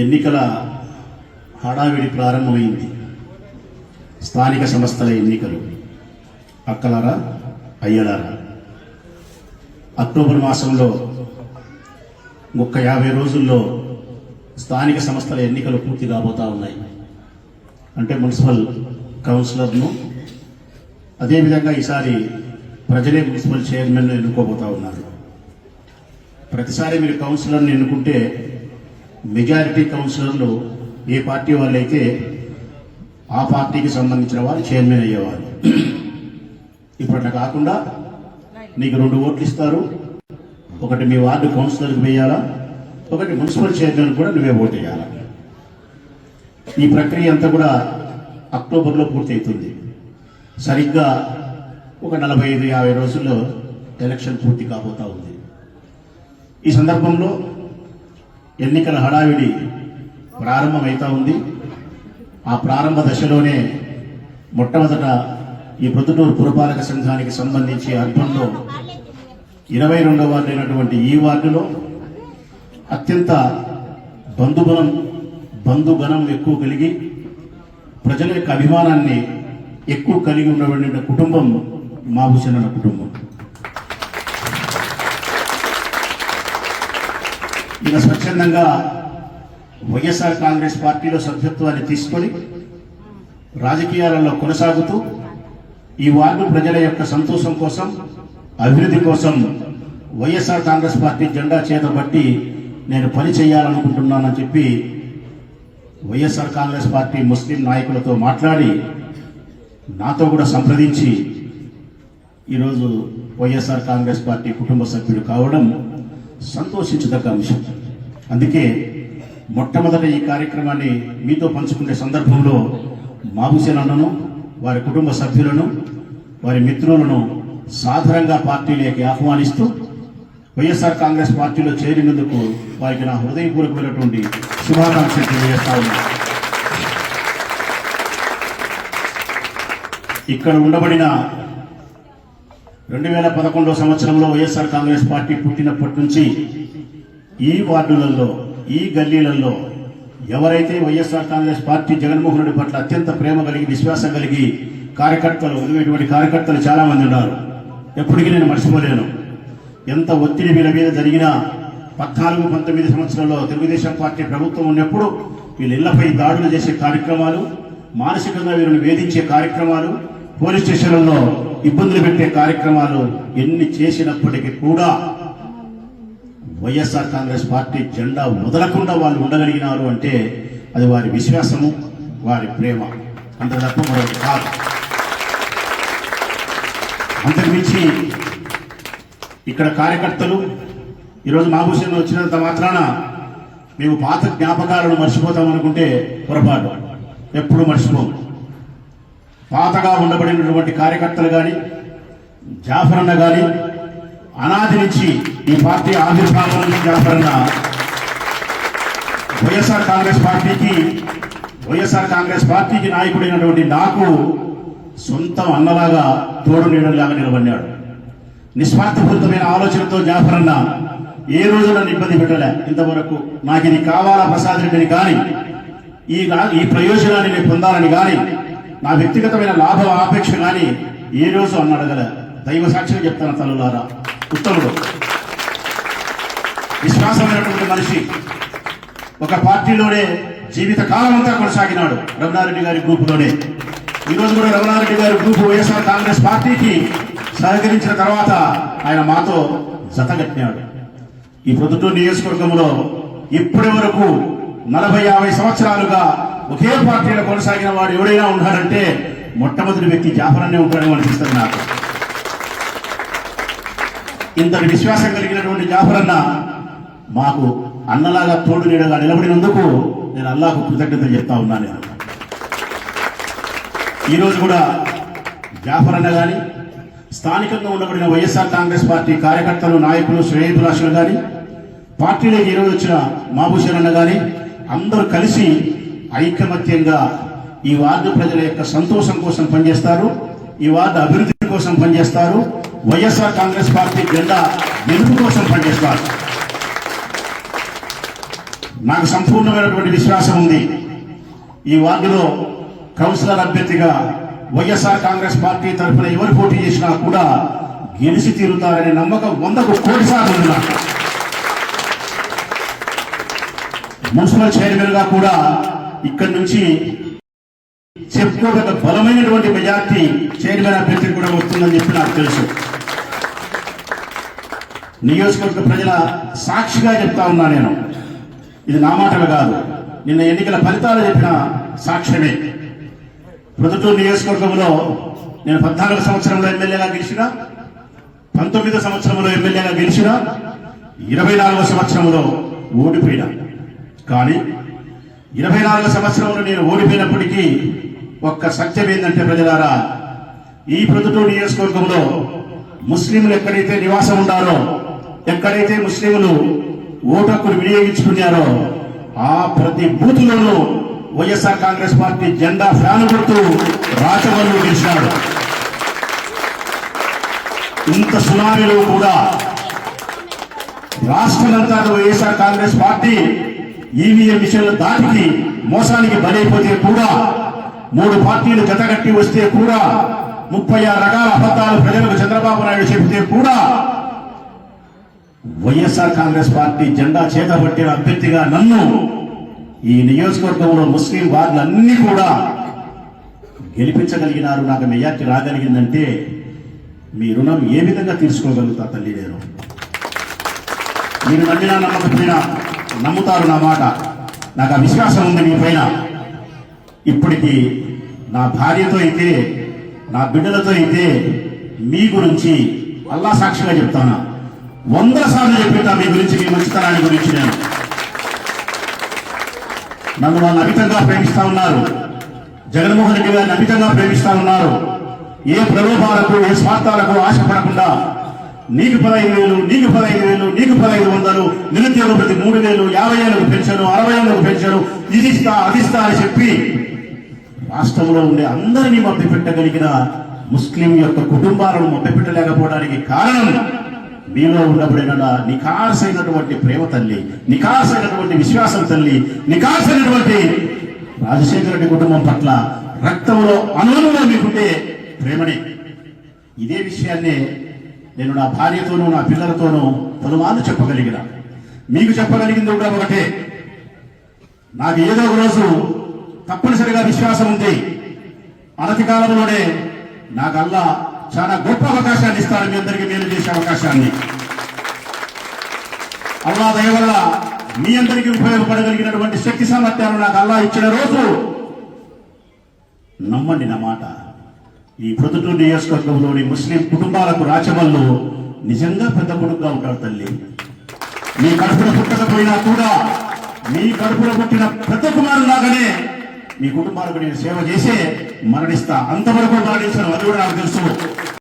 ఎన్నికల హడావిడి ప్రారంభమైంది. స్థానిక సంస్థల ఎన్నికలు. అక్కలారా, అయ్యలారా, అక్టోబర్ మాసంలో 50 రోజుల్లో స్థానిక సంస్థల ఎన్నికలు పూర్తి కాబోతా ఉన్నాయి. అంటే మున్సిపల్ కౌన్సిలర్ను, అదేవిధంగా ఈసారి ప్రజలే మున్సిపల్ చైర్మన్ను ఎన్నుకోబోతా ఉన్నారు. ప్రతిసారి మీరు కౌన్సిలర్ని ఎన్నుకుంటే మెజారిటీ కౌన్సిలర్లు ఏ పార్టీ వాళ్ళైతే ఆ పార్టీకి సంబంధించిన వారు చైర్మన్ అయ్యేవారు. ఇప్పుడు అట్లా కాకుండా నీకు 2 ఓట్లు ఇస్తారు. ఒకటి మీ వార్డు కౌన్సిలర్కి వేయాలా, ఒకటి మున్సిపల్ చైర్మన్ కూడా నువ్వే ఓటు వేయాలా. ఈ ప్రక్రియ అంతా కూడా అక్టోబర్లో పూర్తి అవుతుంది. సరిగ్గా ఒక 45-50 రోజుల్లో ఎలక్షన్ పూర్తి కాబోతా ఉంది. ఈ సందర్భంలో ఎన్నికల హడావిడి ప్రారంభమవుతా ఉంది. ఆ ప్రారంభ దశలోనే మొట్టమొదట ఈ ప్రొద్దుటూరు పురపాలక సంఘానికి సంబంధించి అర్బన్లో 22వ వార్డు అయినటువంటి ఈ వార్డులో అత్యంత బంధుగణం ఎక్కువ కలిగి ప్రజల యొక్క అభిమానాన్ని ఎక్కువ కలిగి ఉన్నటువంటి కుటుంబం మాబుసేన్ అన్న కుటుంబం. ఈయన స్వచ్ఛందంగా వైఎస్ఆర్ కాంగ్రెస్ పార్టీలో సభ్యత్వాన్ని తీసుకొని రాజకీయాలలో కొనసాగుతూ ఈ వార్డు ప్రజల యొక్క సంతోషం కోసం, అభివృద్ధి కోసం వైఎస్ఆర్ కాంగ్రెస్ పార్టీ జెండా చేతబట్టి నేను పని చేయాలనుకుంటున్నానని చెప్పి వైఎస్ఆర్ కాంగ్రెస్ పార్టీ ముస్లిం నాయకులతో మాట్లాడి నాతో కూడా సంప్రదించి ఈరోజు వైఎస్ఆర్ కాంగ్రెస్ పార్టీ కుటుంబ సభ్యుడు కావడం సంతోషించదగ్గ అంశం. అందుకే మొట్టమొదట ఈ కార్యక్రమాన్ని మీతో పంచుకునే సందర్భంలో మాబుసేన్ అన్నను, వారి కుటుంబ సభ్యులను, వారి మిత్రులను సాధారణంగా పార్టీలోకి ఆహ్వానిస్తూ వైఎస్ఆర్ కాంగ్రెస్ పార్టీలో చేరినందుకు వారికి నా హృదయపూర్వకమైనటువంటి శుభాకాంక్షలు తెలియజేస్తా ఉన్నాను. ఇక్కడ ఉండబడిన 2011 సంవత్సరంలో వైఎస్ఆర్ కాంగ్రెస్ పార్టీ పుట్టినప్పటి నుంచి ఈ వార్డులలో, ఈ గల్లీలలో ఎవరైతే వైఎస్ఆర్ కాంగ్రెస్ పార్టీ జగన్మోహన్ రెడ్డి పట్ల అత్యంత ప్రేమ కలిగి, విశ్వాసం కలిగి కార్యకర్తలు, ఇటువంటి కార్యకర్తలు చాలా మంది ఉన్నారు. ఎప్పటికీ నేను మర్చిపోలేను. ఎంత ఒత్తిడి వీళ్ళ మీద జరిగినా 14-19 సంవత్సరాల్లో తెలుగుదేశం పార్టీ ప్రభుత్వం ఉన్నప్పుడు వీళ్ళ ఇళ్లపై దాడులు చేసే కార్యక్రమాలు, మానసికంగా వీళ్ళని వేధించే కార్యక్రమాలు, పోలీస్ స్టేషన్లలో ఇబ్బందులు పెట్టే కార్యక్రమాలు ఎన్ని చేసినప్పటికీ కూడా వైఎస్ఆర్ కాంగ్రెస్ పార్టీ జెండా వదలకుండా వాళ్ళు ఉండగలిగినారు అంటే అది వారి విశ్వాసము, వారి ప్రేమ, అంత తప్ప మరొకటి కాదు. అంతకుమించి ఇక్కడ కార్యకర్తలు ఈరోజు మాబుసేన్ వచ్చినంత మాత్రాన మేము పాత జ్ఞాపకాలను మర్చిపోతామనుకుంటే పొరపాటు. ఎప్పుడు మర్చిపోము. పాతగా ఉండబడినటువంటి కార్యకర్తలు కానీ, జాఫర్ అన్న కానీ, అనాది నుంచి ఈ పార్టీ ఆవిర్భావం నుంచి జాఫర్ అన్న వైఎస్ఆర్ కాంగ్రెస్ పార్టీకి నాయకుడైనటువంటి నాకు సొంతం అన్నలాగా తోడు నీడలాగా నిలబడినాడు. నిస్వార్థపూరితమైన ఆలోచనతో జాఫర్ అన్న ఏ రోజు నన్ను ఇబ్బంది పెట్టలే. ఇంతవరకు నాకు ఇది కావాలా ప్రసాద్ రెడ్డిని కానీ, ఈ ప్రయోజనాన్ని నేను పొందాలని కానీ, నా వ్యక్తిగతమైన లాభ ఆపేక్ష కానీ ఏ రోజు అన్న అడగలే. దైవ సాక్ష్యం చెప్తాను తల్లులారా. ఉత్తముడు, విశ్వాసమైనటువంటి మనిషి. ఒక పార్టీలోనే జీవిత కాలం అంతా కొనసాగినాడు. రమణారెడ్డి గారి గ్రూపులోనే. ఈరోజు కూడా రమణారెడ్డి గారి గ్రూపు వైఎస్ఆర్ కాంగ్రెస్ పార్టీకి సహకరించిన తర్వాత ఆయన మాతో జతగట్టినాడు. ఈ ప్రొద్దుటూరు నియోజకవర్గంలో ఇప్పటి వరకు 40-50 సంవత్సరాలుగా ఒకే పార్టీలో కొనసాగిన వాడు ఎవడైనా ఉన్నాడంటే మొట్టమొదటి వ్యక్తి జాఫర్ అన్నే ఉంటాడని అనిపిస్తుంది నాకు. ఇంతటి విశ్వాసం కలిగినటువంటి జాఫర్ అన్న మాకు అన్నలాగా తోడు నీడగా నిలబడినందుకు నేను అల్లాహకు కృతజ్ఞతలు చెప్తా ఉన్నాను. నేను ఈరోజు కూడా జాఫర్ అన్న కానీ, స్థానికంగా ఉండబడిన వైఎస్ఆర్ కాంగ్రెస్ పార్టీ కార్యకర్తలు, నాయకులు, శ్రేయోభిలాషులు కానీ, పార్టీలోకి ఈరోజు వచ్చిన మాబుసేన్ అన్న కానీ అందరూ కలిసి ఐకమత్యంగా ఈ వార్డు ప్రజల యొక్క సంతోషం కోసం పనిచేస్తారు. ఈ వార్డు అభివృద్ధి కోసం పనిచేస్తారు. వైఎస్ఆర్ కాంగ్రెస్ పార్టీ జెండా గెలుపు కోసం పనిచేస్తారు. నాకు సంపూర్ణమైనటువంటి విశ్వాసం ఉంది. ఈ వార్డులో కౌన్సిలర్ అభ్యర్థిగా వైఎస్ఆర్ కాంగ్రెస్ పార్టీ తరఫున ఎవరు పోటీ చేసినా కూడా గెలిచి తీరుతారనే నమ్మకం 100కు 1,00,00,000 సార్లు ఉంది నాకు. మున్సిపల్ చైర్మన్ గా కూడా ఇక్కడి నుంచి చెప్పుకోగల బలమైనటువంటి మెజార్టీ చైర్మన్ అభ్యర్థి కూడా వస్తుందని చెప్పి నాకు తెలుసు. నియోజకవర్గ ప్రజల సాక్షిగా చెప్తా ఉన్నా నేను, ఇది నా మాటలు కాదు, నిన్న ఎన్నికల ఫలితాలు చెప్పిన సాక్ష్యమే. ప్రొద్దుటూరు నియోజకవర్గంలో నేను 14 సంవత్సరంలో ఎమ్మెల్యేగా గెలిచిన, 19 సంవత్సరంలో ఎమ్మెల్యేగా గెలిచిన, 24 సంవత్సరంలో ఓడిపోయినా. కానీ 24 సంవత్సరంలో నేను ఓడిపోయినప్పటికీ ఒక్క సత్యం ఏంటంటే ప్రజలారా, ఈ ప్రొద్దుటూరు నియోజకవర్గంలో ముస్లింలు ఎక్కడైతే నివాసం ఉండారో, ఎక్కడైతే ముస్లింలు ఓటు హక్కును వినియోగించుకున్నారో ఆ ప్రతి బూతులోనూ వైఎస్ఆర్ కాంగ్రెస్ పార్టీ జెండా ఫ్యాన్ గుర్తు రాచవల్లు గెలిచినాడు. ఇంత సునామీలో కూడా రాష్ట్రమంతా వైఎస్ఆర్ కాంగ్రెస్ పార్టీ ఈవీఎం విషయంలో దాటికి మోసానికి బలైపోతే కూడా, 3 పార్టీలు జతగట్టి వస్తే కూడా, 36 రకాల అబద్ధాలు ప్రజలకు చంద్రబాబు నాయుడు చెబితే కూడా వైఎస్ఆర్ కాంగ్రెస్ పార్టీ జెండా చేతబట్టిన అభ్యర్థిగా నన్ను ఈ నియోజకవర్గంలో ముస్లిం వార్డులన్నీ కూడా గెలిపించగలిగినారు. నాకు మెజార్టీ రాగలిగిందంటే మీ రుణం ఏ విధంగా తీర్చుకోగలుగుతా తల్లి నేను. మీరు నమ్మినా నమ్మకపోయినా నమ్ముతారు నా మాట, నాకు ఆ విశ్వాసం ఉంది మీ పైన. ఇప్పటికీ నా భార్యతో అయితే, నా బిడ్డలతో అయితే మీ గురించి అల్లా సాక్షిగా చెప్తాను, 100 సార్లు చెప్పినా మీ గురించి, మీ మంచితనాన్ని గురించి. నేను నన్ను వాళ్ళు అమితంగా ప్రేమిస్తా ఉన్నారు, జగన్మోహన్ రెడ్డి గారిని అమితంగా ప్రేమిస్తా ఉన్నారు. ఏ ప్రలోభాలకు, ఏ స్వార్థాలకు ఆశపడకుండా నీకు 15,000, నీకు 15,000, నీకు 1,500, నిరుద్యోగ ప్రతి 3,000, 50,000 పెన్షన్, 60,000 పెన్షన్, ఇదిస్తా అదిస్తా అని చెప్పి రాష్ట్రంలో ఉండే అందరినీ మభ్యపెట్టగలిగిన ముస్లిం యొక్క కుటుంబాలను మభ్యపెట్టలేకపోవడానికి కారణం మీలో ఉండబడిన నిఖార్సైనటువంటి ప్రేమ తల్లి, నిఖార్సైనటువంటి విశ్వాసం తల్లి, నిఖార్సైనటువంటి రాజశేఖర రెడ్డి కుటుంబం పట్ల రక్తంలో అనుభవంలో మీకుంటే ప్రేమనే. ఇదే విషయాన్ని నేను నా భార్యతోనూ నా పిల్లలతోనూ పలుమార్లు చెప్పగలిగిన. మీకు చెప్పగలిగింది కూడా ఒకటే, నాకు ఏదో ఒక రోజు తప్పనిసరిగా విశ్వాసం ఉంది, అనతి కాలంలోనే నాకు అల్లా చాలా గొప్ప అవకాశాన్ని ఇస్తాడు, మీ అందరికీ మేలు చేసే అవకాశాన్ని. అల్లా దయ వల్ల మీ అందరికీ ఉపయోగపడగలిగినటువంటి శక్తి సామర్థ్యాలు నాకు అల్లా ఇచ్చిన రోజు నమ్మండి నా మాట, ఈ ప్రొద్దుటూరు నియోజకవర్గంలోని ముస్లిం కుటుంబాలకు రాచవల్లు నిజంగా పెద్ద కొడుకుగా ఉంటాడు తల్లి. మీ కడుపున పుట్టకపోయినా కూడా మీ కడుపున పుట్టిన పెద్ద కుమారులాగానే మీ కుటుంబాలకు నేను సేవ చేసే మరణిస్తా. అంతవరకు మరణించను, అది కూడా నాకు తెలుసు.